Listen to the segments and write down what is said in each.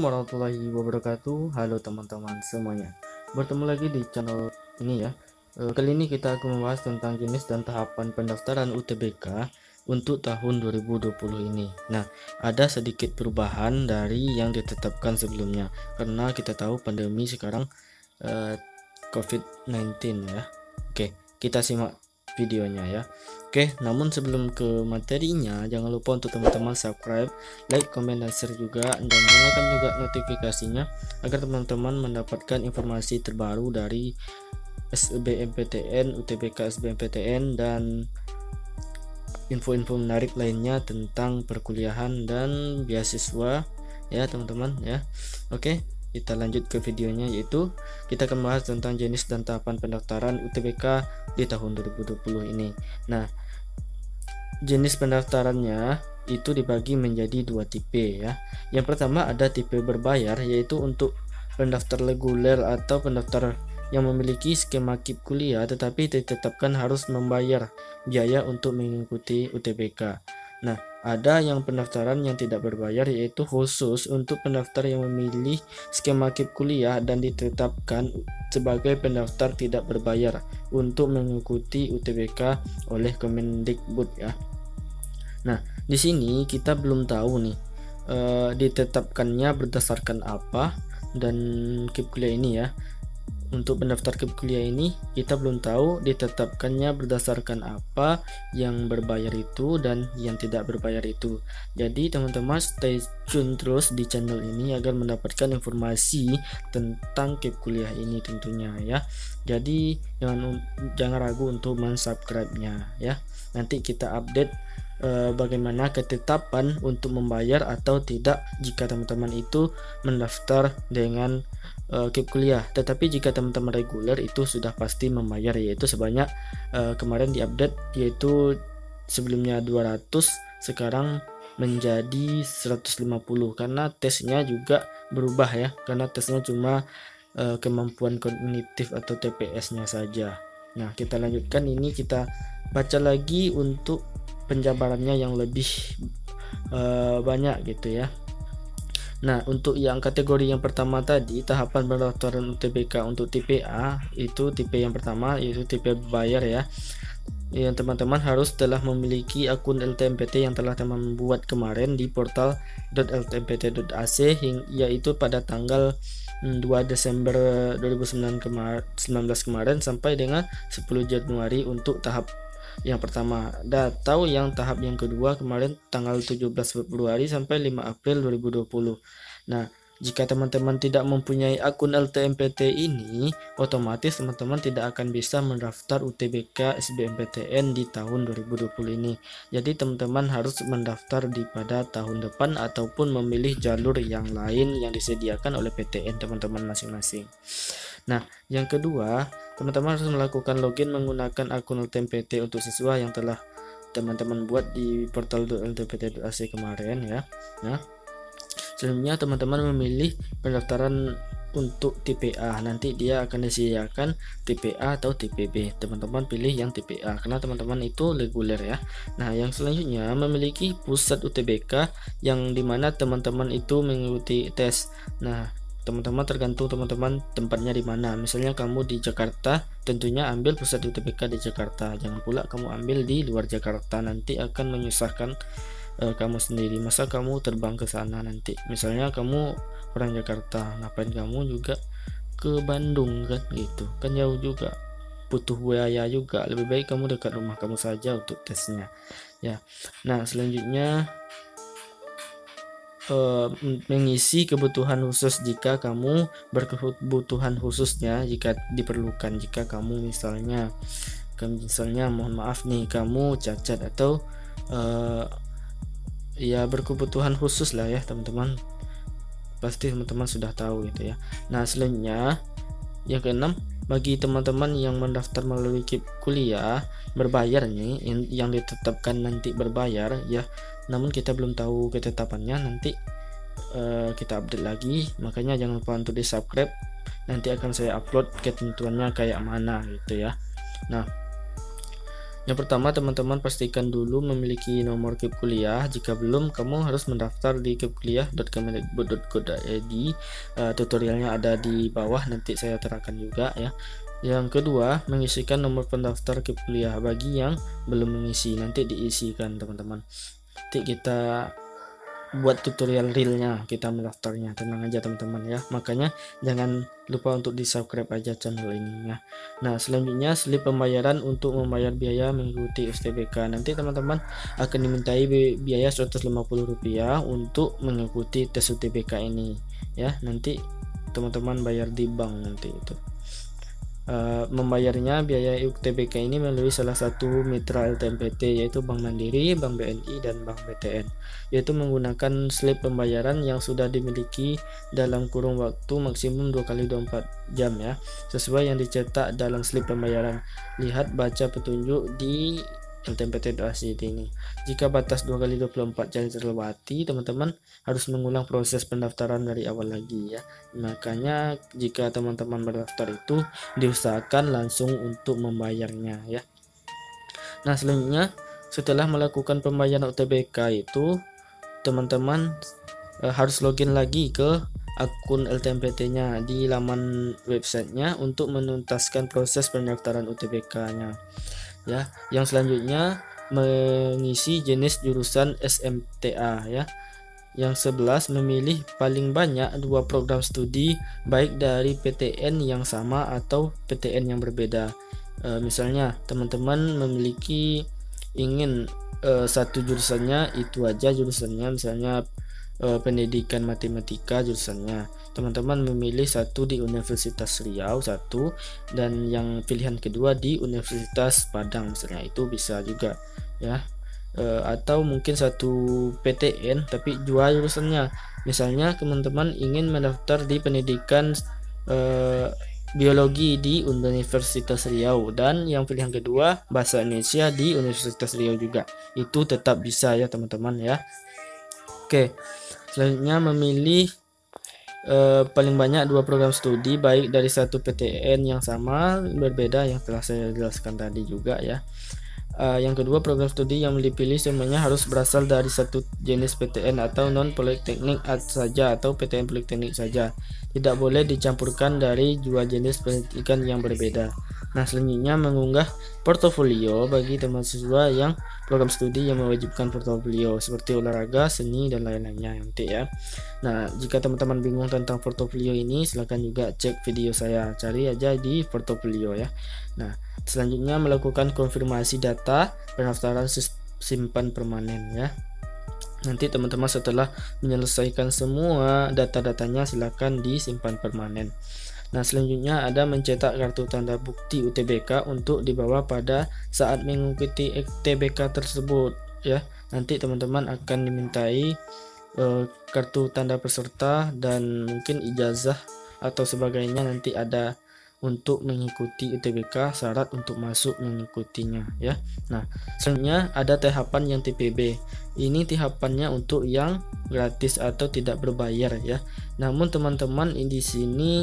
warahmatullahi wabarakatuh. Halo teman-teman semuanya, bertemu lagi di channel ini ya. Kali ini kita akan membahas tentang jenis dan tahapan pendaftaran UTBK untuk tahun 2020 ini. Nah, ada sedikit perubahan dari yang ditetapkan sebelumnya karena kita tahu pandemi sekarang COVID-19 ya. Oke, kita simak videonya ya. Oke, namun sebelum ke materinya, jangan lupa untuk teman-teman subscribe, like, komen, dan share juga, dan nyalakan juga notifikasinya agar teman-teman mendapatkan informasi terbaru dari SBMPTN, UTBK SBMPTN, dan info-info menarik lainnya tentang perkuliahan dan beasiswa ya teman-teman ya. Oke, kita lanjut ke videonya, yaitu kita akan membahas tentang jenis dan tahapan pendaftaran UTBK di tahun 2020 ini. Nah, jenis pendaftarannya itu dibagi menjadi dua tipe ya. Yang pertama ada tipe berbayar, yaitu untuk pendaftar reguler atau pendaftar yang memiliki skema KIP kuliah tetapi ditetapkan harus membayar biaya untuk mengikuti UTBK. Nah, ada yang pendaftaran yang tidak berbayar, yaitu khusus untuk pendaftar yang memilih skema KIP kuliah dan ditetapkan sebagai pendaftar tidak berbayar untuk mengikuti UTBK oleh Kemendikbud ya. Nah, di sini kita belum tahu nih ditetapkannya berdasarkan apa dan KIP kuliah ini ya. Untuk pendaftar KIP kuliah ini kita belum tahu ditetapkannya berdasarkan apa, yang berbayar itu dan yang tidak berbayar itu. Jadi teman-teman stay tune terus di channel ini agar mendapatkan informasi tentang KIP kuliah ini tentunya ya. Jadi jangan ragu untuk mensubscribe-nya ya. Nanti kita update bagaimana ketetapan untuk membayar atau tidak jika teman-teman itu mendaftar dengan KIP kuliah. Tetapi jika teman-teman reguler itu sudah pasti membayar, yaitu sebanyak kemarin diupdate, yaitu sebelumnya 200 sekarang menjadi 150 karena tesnya juga berubah ya, karena tesnya cuma kemampuan kognitif atau TPS-nya saja. Nah, kita lanjutkan, ini kita baca lagi untuk penjabarannya yang lebih banyak gitu ya. Nah, untuk yang kategori yang pertama tadi, tahapan pendaftaran UTBK untuk tipe A, itu tipe yang pertama yaitu tipe berbayar ya. Yang teman-teman harus telah memiliki akun LTMPT yang telah teman buat kemarin di portal.ltmpt.ac yaitu pada tanggal 2 Desember 2019 kemarin sampai dengan 10 Januari untuk tahap yang pertama, atau yang tahap yang kedua kemarin tanggal 17 Februari sampai 5 April 2020. Nah, jika teman-teman tidak mempunyai akun LTMPT ini, otomatis teman-teman tidak akan bisa mendaftar UTBK SBMPTN di tahun 2020 ini. Jadi teman-teman harus mendaftar di pada tahun depan ataupun memilih jalur yang lain yang disediakan oleh PTN teman-teman masing-masing. Nah, yang kedua, teman-teman harus melakukan login menggunakan akun LTMPT untuk siswa yang telah teman-teman buat di portal.ltmpt.ac kemarin ya. Nah, selanjutnya teman-teman memilih pendaftaran untuk tipe A. Nanti dia akan disediakan tipe A atau tipe B. Teman-teman pilih yang tipe A karena teman-teman itu reguler ya. Nah, yang selanjutnya memiliki pusat UTBK yang dimana teman-teman itu mengikuti tes. Nah, teman-teman tergantung teman-teman tempatnya di mana. Misalnya kamu di Jakarta, tentunya ambil pusat UTBK di Jakarta. Jangan pula kamu ambil di luar Jakarta, nanti akan menyusahkan kamu sendiri. Masa kamu terbang ke sana nanti. Misalnya kamu orang Jakarta, ngapain kamu juga ke Bandung kan gitu. Kan jauh juga. Butuh biaya juga. Lebih baik kamu dekat rumah kamu saja untuk tesnya. Ya. Nah, selanjutnya mengisi kebutuhan khusus jika kamu berkebutuhan khususnya jika diperlukan. Jika kamu misalnya mohon maaf nih, kamu cacat atau ya berkebutuhan khusus lah ya teman-teman, pasti teman-teman sudah tahu itu ya. Nah, selanjutnya yang keenam, bagi teman-teman yang mendaftar melalui KIP kuliah berbayar nih, yang ditetapkan nanti berbayar ya, namun kita belum tahu ketetapannya, nanti kita update lagi, makanya jangan lupa untuk di subscribe, nanti akan saya upload ketentuannya kayak mana gitu ya. Nah, Yang pertama, teman-teman pastikan dulu memiliki nomor KIP kuliah. Jika belum, kamu harus mendaftar di kipkuliah.kemendikbud.go.id. Tutorialnya ada di bawah, nanti saya terangkan juga ya. Yang kedua, mengisikan nomor pendaftar KIP kuliah. Bagi yang belum mengisi, nanti diisikan teman-teman. Nanti kita buat tutorial realnya, kita mendaftarnya, tenang aja teman-teman ya. Makanya jangan lupa untuk di subscribe aja channel ini ya. Nah, selanjutnya slip pembayaran untuk membayar biaya mengikuti UTBK. Nanti teman-teman akan dimintai biaya Rp150 untuk mengikuti tes UTBK ini ya. Nanti teman-teman bayar di bank nanti itu. Membayarnya biaya UTBK ini melalui salah satu mitra LTMPT, yaitu Bank Mandiri, Bank BNI, dan Bank BTN, yaitu menggunakan slip pembayaran yang sudah dimiliki dalam kurun waktu maksimum 2x24 jam ya, sesuai yang dicetak dalam slip pembayaran. Lihat baca petunjuk di LTMPT.ac ini. Jika batas 2x24 jam terlewati, teman-teman harus mengulang proses pendaftaran dari awal lagi ya. Makanya jika teman-teman berdaftar itu diusahakan langsung untuk membayarnya ya. Nah, selanjutnya setelah melakukan pembayaran UTBK itu, teman-teman harus login lagi ke akun LTMPT-nya di laman websitenya untuk menuntaskan proses pendaftaran UTBK-nya. Ya, yang selanjutnya mengisi jenis jurusan SMTA ya. Yang 11, memilih paling banyak 2 program studi baik dari PTN yang sama atau PTN yang berbeda. Misalnya teman-teman memiliki ingin satu jurusannya itu aja jurusannya, misalnya pendidikan matematika jurusannya, teman-teman memilih satu di Universitas Riau satu, dan yang pilihan kedua di Universitas Padang misalnya, itu bisa juga ya. Atau mungkin satu PTN tapi dua jurusannya, misalnya teman-teman ingin mendaftar di pendidikan biologi di Universitas Riau dan yang pilihan kedua bahasa Indonesia di Universitas Riau juga, itu tetap bisa ya teman-teman ya. Oke, selanjutnya memilih paling banyak 2 program studi baik dari satu PTN yang sama berbeda yang telah saya jelaskan tadi juga ya. Yang kedua, program studi yang dipilih semuanya harus berasal dari satu jenis PTN atau non politeknik saja atau PTN politeknik saja. Tidak boleh dicampurkan dari 2 jenis pendidikan yang berbeda. Nah, selanjutnya mengunggah portofolio bagi teman siswa yang program studi yang mewajibkan portofolio seperti olahraga, seni, dan lain-lainnya nanti ya. Nah, jika teman-teman bingung tentang portofolio ini, silahkan juga cek video saya, cari aja di portofolio ya. Nah, selanjutnya melakukan konfirmasi data pendaftaran simpan permanen ya. Nanti teman-teman setelah menyelesaikan semua data-datanya silakan disimpan permanen. Nah, selanjutnya ada mencetak kartu tanda bukti UTBK untuk dibawa pada saat mengikuti UTBK tersebut ya. Nanti teman-teman akan dimintai kartu tanda peserta dan mungkin ijazah atau sebagainya, nanti ada untuk mengikuti UTBK, syarat untuk masuk mengikutinya ya. Nah, selanjutnya ada tahapan yang TPB. Ini tahapannya untuk yang gratis atau tidak berbayar ya. Namun teman-teman di sini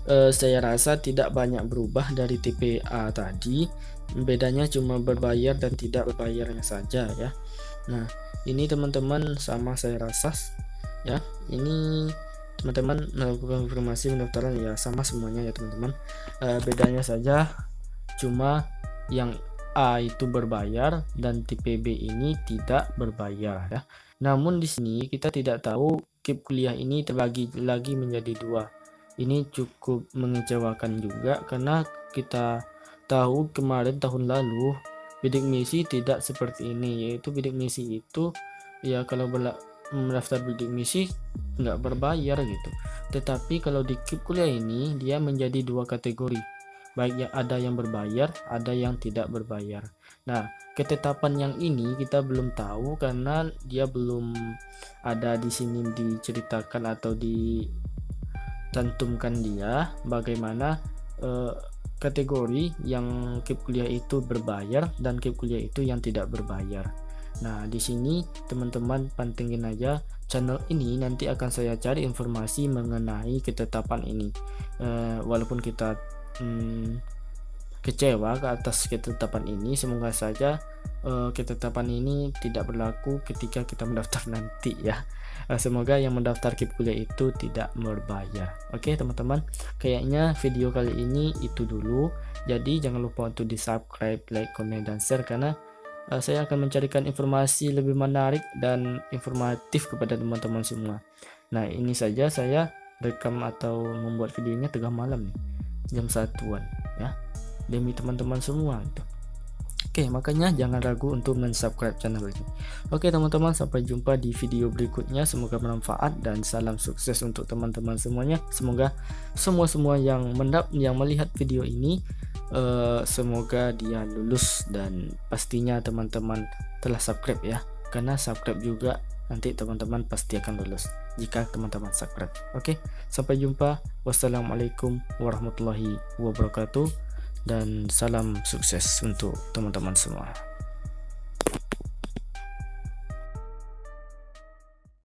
saya rasa tidak banyak berubah dari TPA tadi. Bedanya cuma berbayar dan tidak berbayarnya saja ya. Nah, ini teman-teman sama saya rasa ya. Ini teman-teman melakukan konfirmasi pendaftaran ya sama semuanya ya teman-teman. Bedanya saja cuma yang A itu berbayar dan TPB ini tidak berbayar ya. Namun di sini kita tidak tahu KIP kuliah ini terbagi lagi menjadi 2. Ini cukup mengecewakan juga karena kita tahu kemarin tahun lalu bidik misi tidak seperti ini, yaitu bidik misi itu ya kalau mendaftar bidik misi nggak berbayar gitu. Tetapi kalau di KIP kuliah ini dia menjadi 2 kategori, baik yang ada yang berbayar, ada yang tidak berbayar. Nah, ketetapan yang ini kita belum tahu karena dia belum ada di sini diceritakan atau dicantumkan dia bagaimana kategori yang KIP kuliah itu berbayar dan KIP kuliah itu yang tidak berbayar. Nah, di sini teman-teman pantengin aja channel ini, nanti akan saya cari informasi mengenai ketetapan ini. Walaupun kita kecewa ke atas ketetapan ini. Semoga saja ketetapan ini tidak berlaku ketika kita mendaftar nanti ya. Semoga yang mendaftar KIP kuliah itu tidak berbayar. Oke teman-teman, kayaknya video kali ini itu dulu. Jadi jangan lupa untuk di subscribe, like, komen, dan share, karena saya akan mencarikan informasi lebih menarik dan informatif kepada teman-teman semua. Nah, ini saja saya rekam atau membuat videonya tengah malam nih, jam 1-an ya, demi teman-teman semua gitu. Oke, makanya jangan ragu untuk mensubscribe channel ini. Oke teman-teman, sampai jumpa di video berikutnya. Semoga bermanfaat dan salam sukses untuk teman-teman semuanya. Semoga semua yang melihat video ini semoga dia lulus, dan pastinya teman-teman telah subscribe ya, karena subscribe juga nanti teman-teman pasti akan lulus jika teman-teman subscribe. Oke, sampai jumpa. Wassalamualaikum warahmatullahi wabarakatuh, dan salam sukses untuk teman-teman semua.